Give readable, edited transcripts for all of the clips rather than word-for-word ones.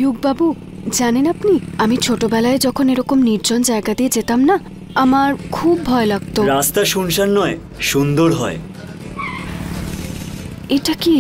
ইউক বাবু, জানেন আপনি আমি ছোটবেলায় যখন এরকম নির্জন জায়গা দিয়ে যেতাম না, আমার খুব ভয় লাগতো। রাস্তা শুনশান নয়, সুন্দর হয়। এটা কি?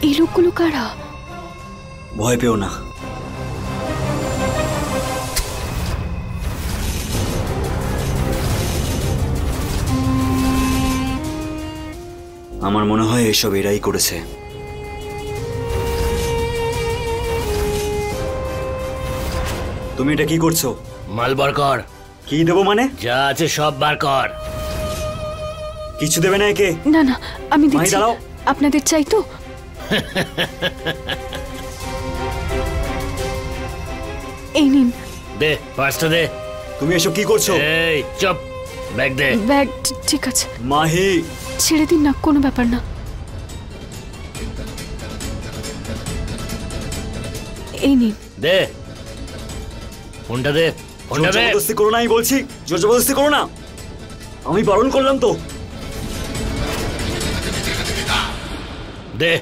এই লোকগুলো কারা? ভয় পেও না, আমার মনে হয় এসব এরাই করেছে। তুমি এটা কি করছো? মাল বার কর। কি দেবো মানে? যা আছে সব বার কর। কিছু দেবে না একে? না না, আমি মাহি দিচ্ছি। দাঁড়াও। আপনাদের চাই তো? এই নিন। দে পাঁচটা দে। তুমি এসব কি করছো? এই চুপ, ব্যাগ দে। ব্যাগ ঠিক আছে। মাহি, ছেড়ে দিন না, কোনো ব্যাপার না। এই নিন। দে ফোনটা দে, ফোনটা দে। জবরদস্তি করো না, আমি বলছি জোর জবরদস্তি করো না, আমি বারণ করলাম তো। দে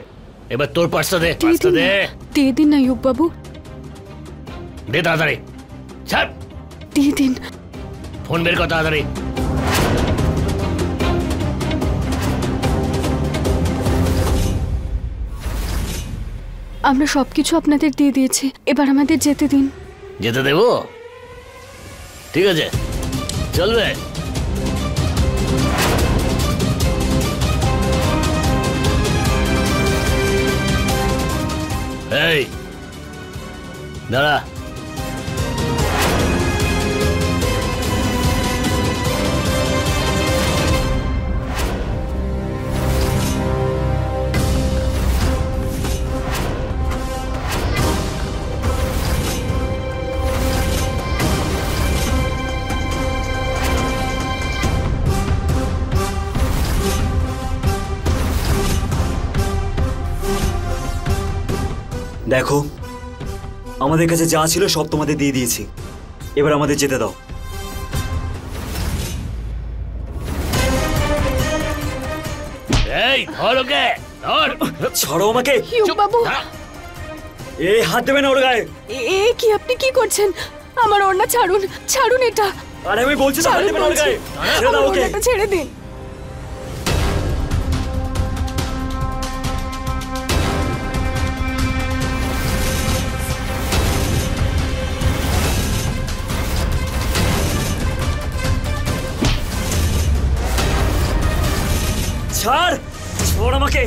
এবার তোর পাঁচটা দে, দিয়ে পাঁচটা দিন দে। না, দিয়ে দিন না ইউক বাবু, দে তাড়াতাড়ি, ছাড়। দিয়ে দিন। ফোন বের কর তাড়াতাড়ি। আমরা সবকিছু আপনাদের দিয়ে দিয়েছি, এবার আমাদের যেতে দিন। যেতে দেবো? ঠিক আছে, চলবে। এই দাঁড়া। দেখো, আমাদের কাছে যা ছিল সব তোমাদের দিয়ে দিয়েছি, এবার আমাদের যেতে দাও। এই ধর ওকে, ধর। ছাড়ো আমাকে। ইউক বাবু, এই হাত দেবে না ওর গায়ে। এ কি আপনি কি করছেন? আমার ওড়না ছাড়ুন, ছাড়ুন এটা। আরে আমি বলছি তো, হাত দেবে না ওর গায়ে। ছেড়ে দাও আমার ওকে। ওড়নাটা ছেড়ে দিন। ছাড়, ছাড় আমাকে।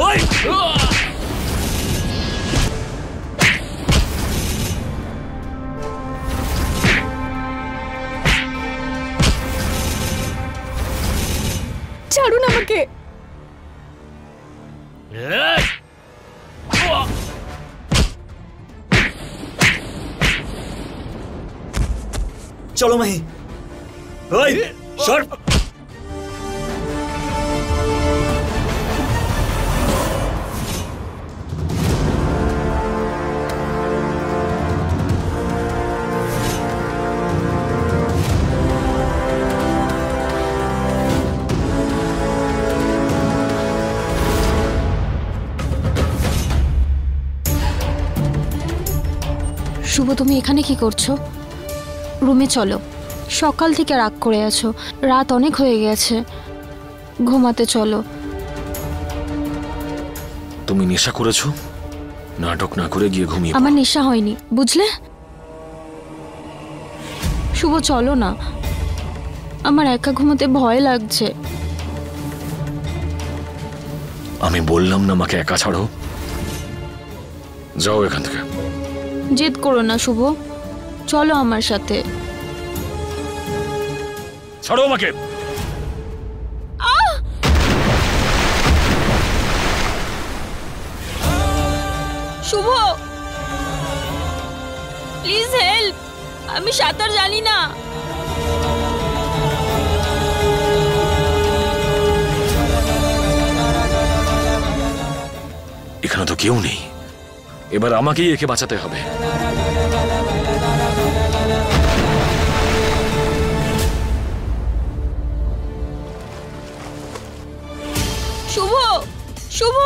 ওই ছাড়ুন আমাকে। এই, চলো মাহি। ওই সর। শুভ, তুমি এখানে কি করছো? রুমে চলো, সকাল থেকে রাগ করে আছো, রাত অনেক হয়ে গেছে, ঘুমাতে চলো। তুমি নেশা করেছো? নাটক না করে গিয়ে ঘুমিয়ে আমার নেশা হয়নি, বুঝলে? শুভ চলো না, আমার একা ঘুমাতে ভয় লাগছে। আমি বললাম না আমাকে একা ছাড়ো। যাও এখান থেকে। জেদ করো না শুভ, চলো আমার সাথে। ছাড়ো আমাকে। শুভ প্লিজ হেল্প, আমি সাঁতার জানি না। এখানে তো কেউ নেই, এবার আমাকেই একে বাঁচাতে হবে। শুভ, শুভ,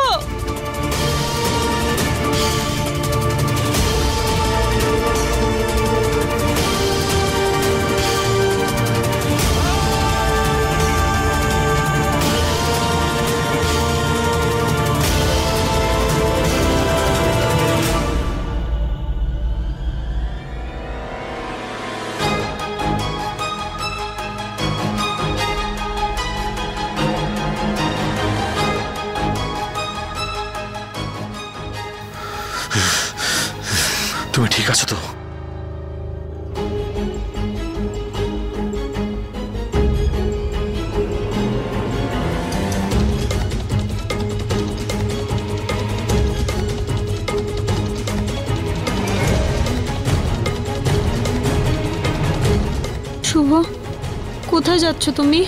তুমি ঠিক আছো তো? শুভ কোথায় যাচ্ছ তুমি?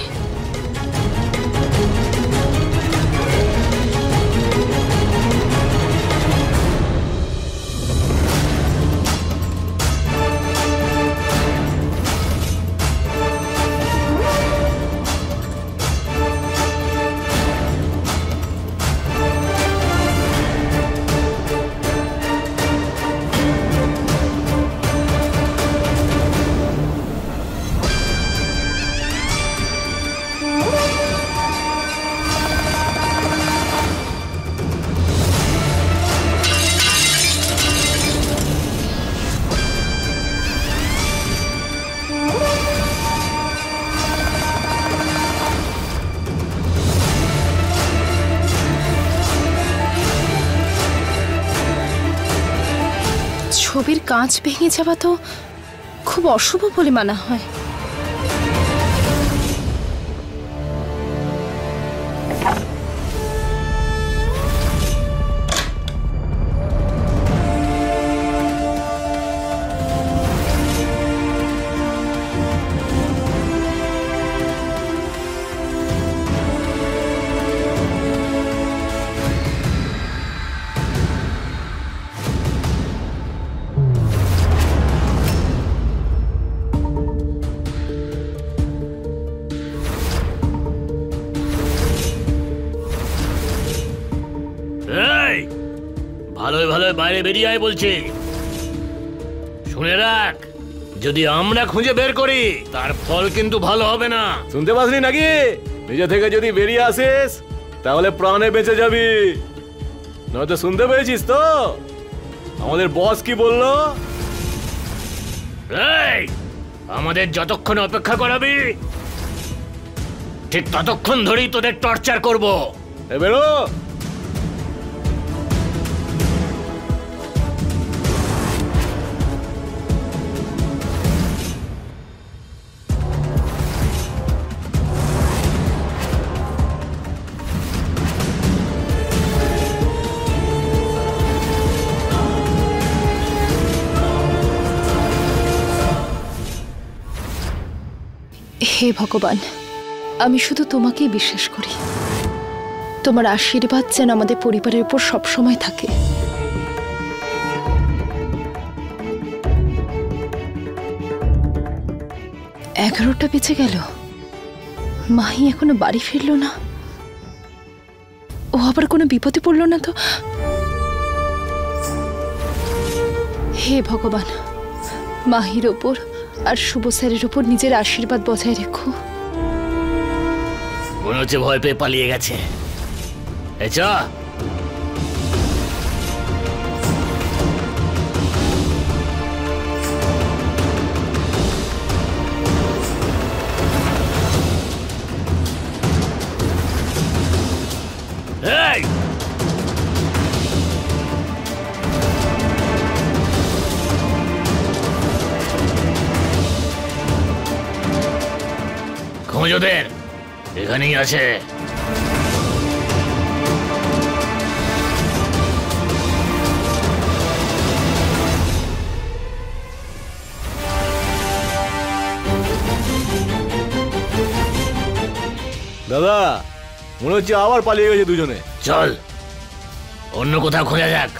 ছবির কাঁচ ভেঙে যাওয়া তো খুব অশুভ বলে মানা হয়। ভালোই ভালোই বাইরে বেরিয়ে আয় বলছি। শুনে রাখ, যদি আমরা খুঁজে বের করি তার ফল কিন্তু ভালো হবে না। শুনতে পাসনি নাকি? নিজে থেকে যদি বেরিয়ে আসিস তাহলে প্রাণে বেঁচে যাবি। নয়তো শুনতে পেয়েছিস তো আমাদের বস কি বললো? এই, আমাদের যতক্ষণ অপেক্ষা করাবি ঠিক ততক্ষণ ধরেই তোদের টর্চার করব। বেরো। হে ভগবান, আমি শুধু তোমাকেই বিশ্বাস করি। তোমার আশীর্বাদ যেন আমাদের পরিবারের উপর সবসময় থাকে। এগারোটা বেজে গেল, মাহি এখনো বাড়ি ফিরল না। ও আবার কোনো বিপদে পড়ল না তো? হে ভগবান, মাহির ওপর আর শুভ স্যারের ওপর নিজের আশীর্বাদ বজায় রেখো। মনে হচ্ছে ভয় পেয়ে পালিয়ে গেছে। এই খোঁজ ওদের, এখানেই আছে। দাদা, মনে হচ্ছে আবার পালিয়ে গেছে দুজনে। চল অন্য কোথাও খোঁজা যাক।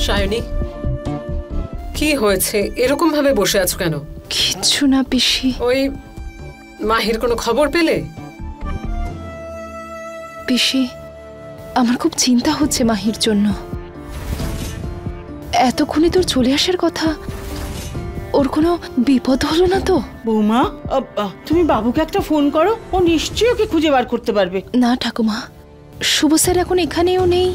সায়নী, কি হয়েছে? এরকম ভাবে বসে আছো কেন? কিচ্ছু না পিসি। ওই মাহির কোনো খবর পেলে? পিসি, আমার খুব চিন্তা হচ্ছে মাহির জন্য। এতক্ষণে তোর চলে আসার কথা, ওর কোনো বিপদ হলো না তো? বৌমা, তুমি বাবুকে একটা ফোন করো, ও নিশ্চয়ই ওকে খুঁজে বার করতে পারবে। না ঠাকুমা, শুভ স্যার এখন এখানেও নেই।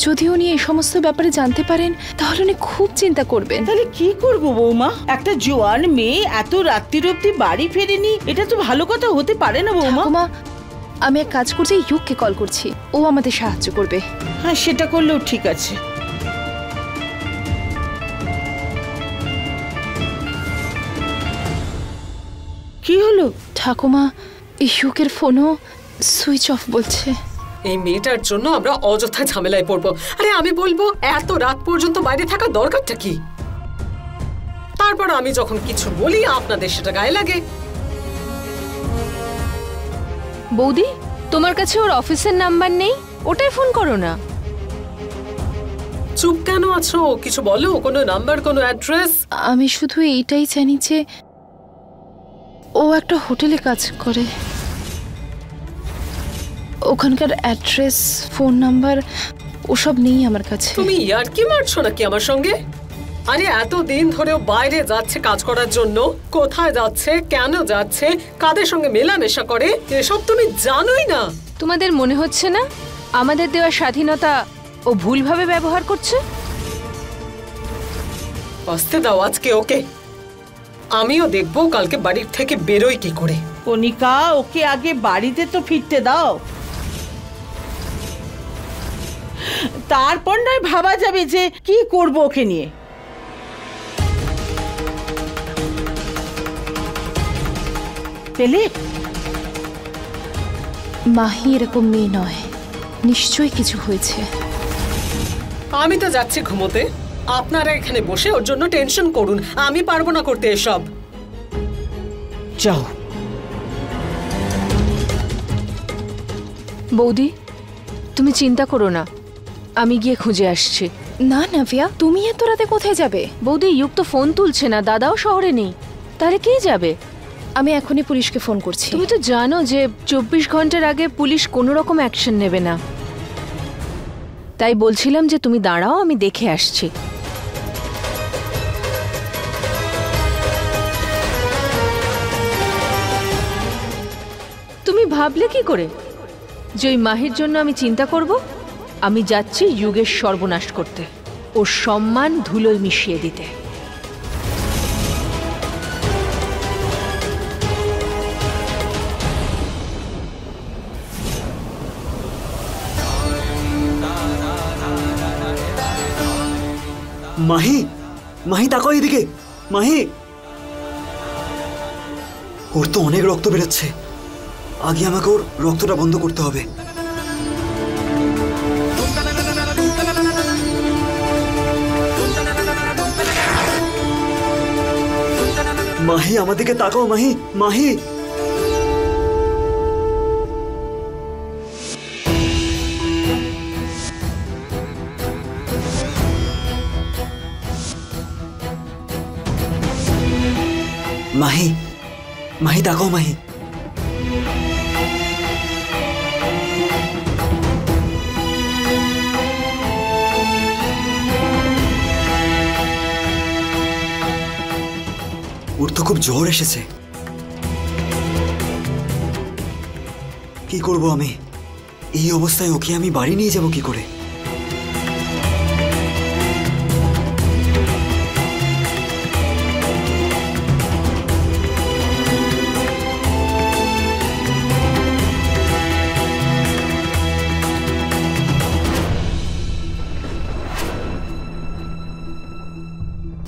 যদি উনি এই সমস্ত ব্যাপারে জানতে পারেন তাহলে উনি খুব চিন্তা করবেন। তাহলে কি করবো বৌমা? একটা জোয়ান মেয়ে এত রাত্রির অব্দি বাড়ি ফেরেনি, এটা তো ভালো কথা হতে পারে না বৌমা। ঠাকুমা, আমি এক কাজ করছি, ইউককে কল করছি, ও আমাদের সাহায্য করবে। হ্যাঁ, সেটা করলেও ঠিক আছে। কি হলো? ঠাকুমা, ইউকের ফোনও সুইচ অফ বলছে। এই মেয়েটার জন্য আমরা অযথা ঝামেলায় পড়বো। আরে আমি বলবো এত রাত পর্যন্ত বাইরে থাকা দরকারটা কি? তারপর আমি যখন কিছু বলি আপনাদের সেটা গায়ে লাগে। বৌদি, তোমার কাছে ওর অফিসের নাম্বার নেই? ওটাই ফোন করো না। চুপ কেন আছো? কিছু বলো, কোনো নাম্বার, কোনো অ্যাড্রেস? আমি শুধু এইটাই জানি যে ও একটা হোটেলে কাজ করে। ওখানকার অ্যাড্রেস, ফোন নাম্বার ওসব নেই আমার কাছে। তুমি ইয়ার্কি মারছো নাকি আমার সঙ্গে? আরে এতদিন ধরেও বাইরে যাচ্ছে কাজ করার জন্য, কোথায় যাচ্ছে, কেন যাচ্ছে, কাদের সঙ্গে মেলামেশা করে, এসব তুমি জানোই না। তোমাদের মনে হচ্ছে না আমাদের দেওয়া স্বাধীনতা ও ভুলভাবে ব্যবহার করছে? আসতে দাও আজকে ওকে, আমিও দেখবো কালকে বাড়ির থেকে বেরোই কি করে। কণিকা, ওকে আগে বাড়িতে তো ফিরতে দাও, তারপর নয় ভাবা যাবে যে কি করব ওকে নিয়ে। পেলে মাহি এরকম মেয়ে নয়, নিশ্চয়ই কিছু হয়েছে। আমি তো যাচ্ছি ঘুমোতে, আপনারা এখানে বসে ওর জন্য টেনশন করুন, আমি পারবো না করতে এসব। যাও। বৌদি, তুমি চিন্তা করো না, আমি গিয়ে খুঁজে আসছি। না নাভিয়া, তুমি এত রাতে কোথায় যাবে? বৌদি, ইউক তো ফোন তুলছে না, দাদাও শহরে নেই, তাহলে কে যাবে? আমি এখনই পুলিশকে ফোন করছি। তুমি তো জানো যে 24 ঘন্টার আগে পুলিশ কোনো রকম অ্যাকশন নেবে না। তাই বলছিলাম যে তুমি দাঁড়াও, আমি দেখে আসছি। তুমি ভাবলে কি করে যে ওই মাহির জন্য আমি চিন্তা করব? আমি যাচ্ছি যুগের সর্বনাশ করতে, ওর সম্মান ধুলোয় মিশিয়ে দিতে। মাহি, মাহি তাকাও এদিকে। মাহি, ওর তো অনেক রক্ত বেরোচ্ছে, আগে আমাকে ওর রক্তটা বন্ধ করতে হবে। মাহি, আমার দিকে তাকাও মাহি। মাহি, মাহি, মাহি তাকাও মাহি। ওর তো খুব জ্বর এসেছে। কি করব আমি? এই অবস্থায় ওকে আমি বাড়ি নিয়ে যাব কি করে?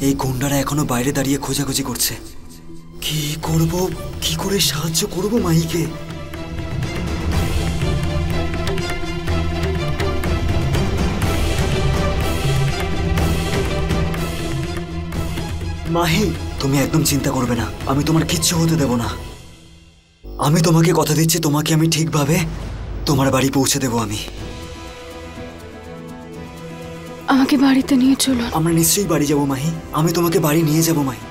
এই গুন্ডারা এখনো বাইরে দাঁড়িয়ে খোঁজাখুঁজি করছে। কি করব, কি করে সাহায্য করব মাহিকে? মাহি, তুমি একদম চিন্তা করবে না, আমি তোমার কিচ্ছু হতে দেব না। আমি তোমাকে কথা দিচ্ছি, তোমাকে আমি ঠিকভাবে তোমার বাড়ি পৌঁছে দেব। আমাকে বাড়িতে নিয়ে চলো। আমরা নিশ্চয়ই বাড়ি যাব মাহি, আমি তোমাকে বাড়ি নিয়ে যাব মাহি।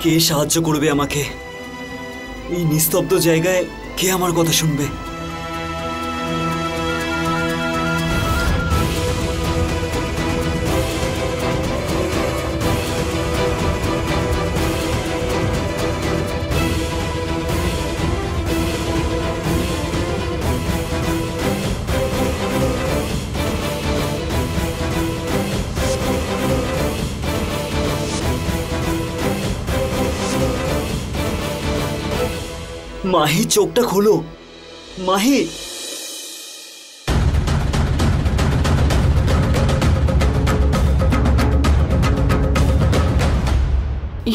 কে সাহায্য করবে আমাকে? এই নিস্তব্ধ জায়গায় কে আমার কথা শুনবে? মাহি, চোখটা খোলো মাহি।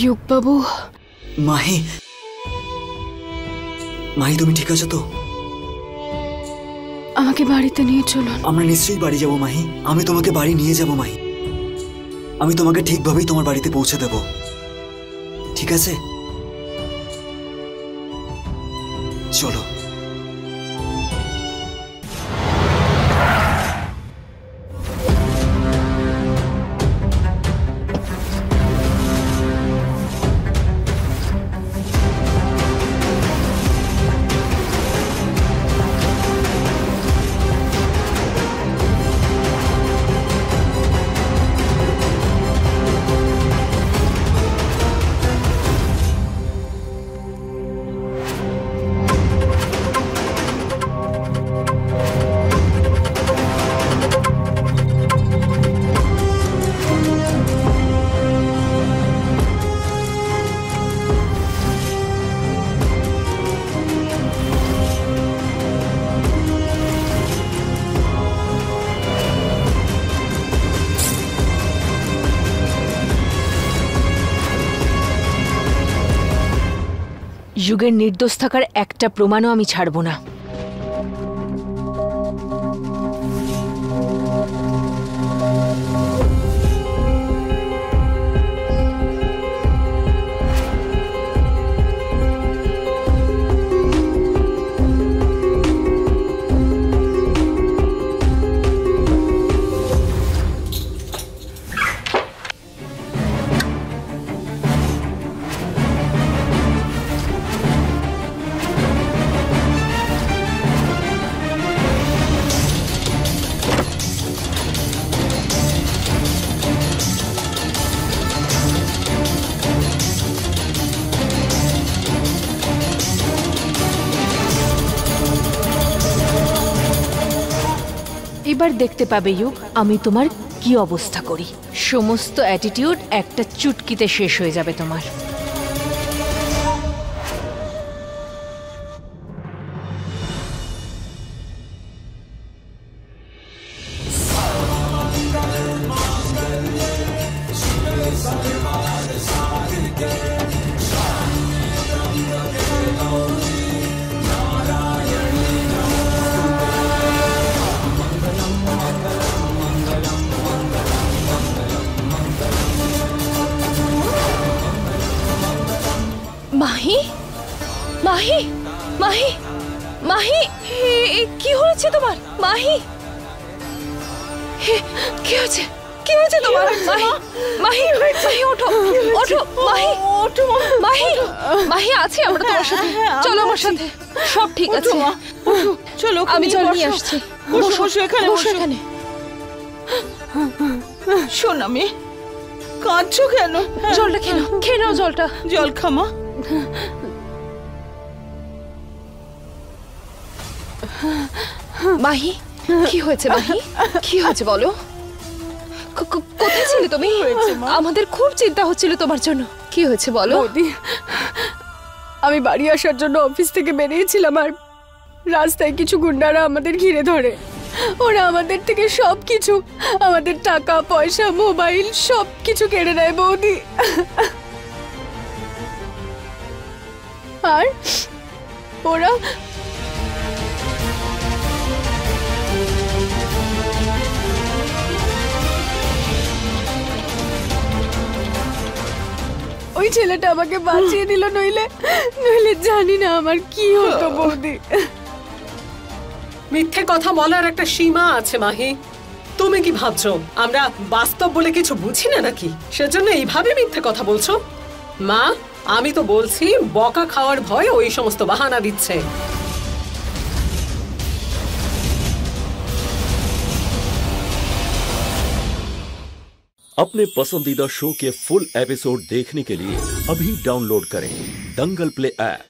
ইউক বাবু। মাহি, মাহি তুমি ঠিক আছো তো? আমাকে বাড়িতে নিয়ে চলো। আমরা নিশ্চয়ই বাড়ি যাব মাহি, আমি তোমাকে বাড়ি নিয়ে যাব মাহি। আমি তোমাকে ঠিকভাবেই তোমার বাড়িতে পৌঁছে দেব, ঠিক আছে? চলো। যুগের নির্দোষ থাকার একটা প্রমাণও আমি ছাড়ব না। এবার দেখতে পাবে যুগ, আমি তোমার কি অবস্থা করি। সমস্ত অ্যাটিটিউড একটা চুটকিতে শেষ হয়ে যাবে তোমার। মাহি, মাহি, মাহি, মাহি, কি হয়েছে তোমার? মাহি, কি হয়েছে? কি হয়েছে তোমার? মাহি, মাহি, মাহি, ওঠো, ওঠো, মাহি, ওঠো, মাহি, মাহি, আছে আমরা তোমার সাথে। চলো আমার সাথে, সব ঠিক আছে। চলো, আমি জল নিয়ে আসছি। বসো, বসো এখানে, বসো এখানে। শোনা মেয়ে, কাঁদছো কেন? জলটা খেয়ে নাও জলটা। জল খামা। মাহি, কি হয়েছে মাহি? কি হয়েছে বলো? কোথায় ছিলে তুমি? আমাদের খুব চিন্তা হচ্ছিল তোমার জন্য। কি হয়েছে বলো? বৌদি, আমি বাড়ি আসার জন্য অফিস থেকে বেরিয়েছিলাম আর রাস্তায় কিছু গুন্ডারা আমাদের ঘিরে ধরে। ওরা আমাদের থেকে সবকিছু, আমাদের টাকা পয়সা মোবাইল সবকিছু কেড়ে নেয় বৌদি। আর ওরা ওই ছেলেটা আমাকে বাঁচিয়ে দিল, নইলে নইলে জানি না আমার কি হতো বৌদি। মিথ্যে কথা বলার একটা সীমা আছে মাহি। তুমি কি ভাবছো আমরা বাস্তব বলে কিছু বুঝি না নাকি? সেজন্য এইভাবে মিথ্যে কথা বলছো? মা, আমি তো বলছি বকা খাওয়ার ভয়ে ওই সমস্ত বাহানা দিচ্ছে। अपने पसंदीदा शो के फुल एपिसोड देखने के लिए अभी डाउनलोड करें दंगल प्ले ऐप।